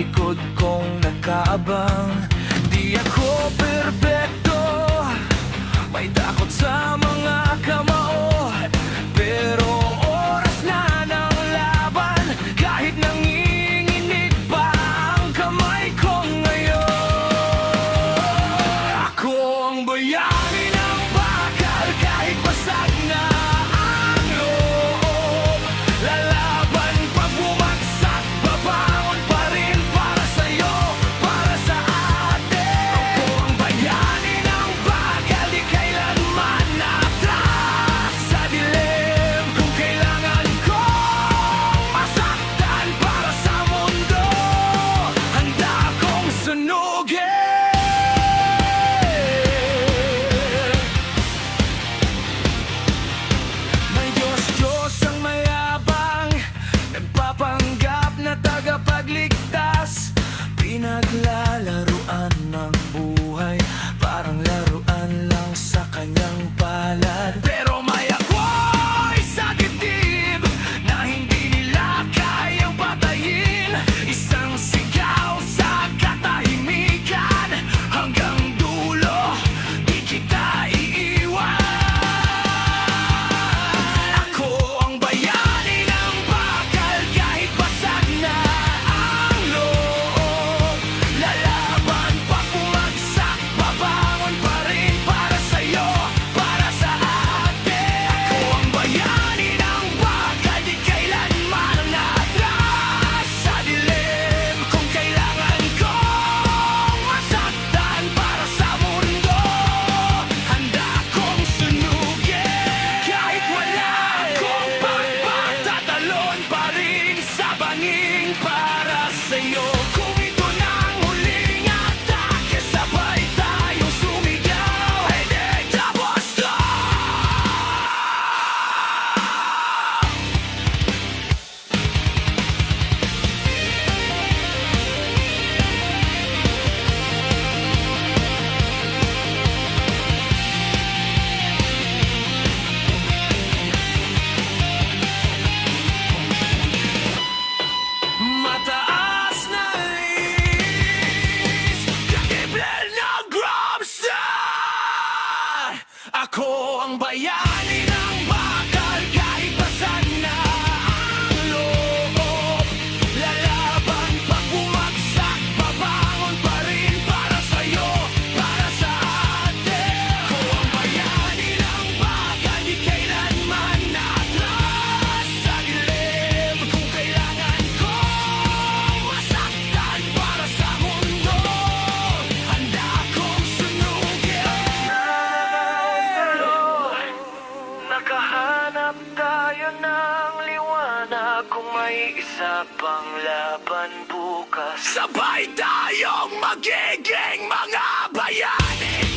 likod kong nakaabang. Di ako perpekto, may takot sa mga kamao, pero oras na ng laban. Kahit nanginginig pa ang kamay ko ngayon. Ako ang bayani ng bakal, kahit basag na ang loob. Lalaban pag bumagsak, babangon pa rin para sa'yo, para sa atin. Ako ang bayani ng bakal, di kailanman atras sa dilim. Kung kailangan kong masaktan para sa mundo, handa akong sunugin. May Diyos ang mayabang, nagpapanggap na tagapagligtas. Pinaglalaruan ng buhay, parang laruan lang sa kanyang palad. Pero may ako'y sa dibdib na hindi nila kayang patayin. Isang sigaw sa katahimikan, hanggang dulo di kita iiwan. Ako ang bayani ng bakal, kahit basag na ang loob. Lalaban pag bumagsak, babangon pa rin para sa'yo, para sa atin. Ako ang bayani ng bakal, di kailanman atras sa dilim. Kung kailangan kong masaktan para sa mundo, handa akong sunugin. Kahit wala akong pagpatatalon pa rin sa banging para sa'yo. Kung ito na ang huling atake, sabay tayong sumigaw. Hindi tapos to! Mataas na lis, katiblel na grabstar. Ako ang bayani ng bakal, kahit basag na ang loob. Lalaban pag bumagsak, babangon pa rin para sa'yo, para sa atin. Ako ang bayani ng bakal, di kailanman atras sa dilim. Kung kailangan kong masaktan para sa mundo, handa akong sunugin. Nakahanap tayo ng liwanag, kung may isa pang laban bukas, sabay tayong magiging mga bayani.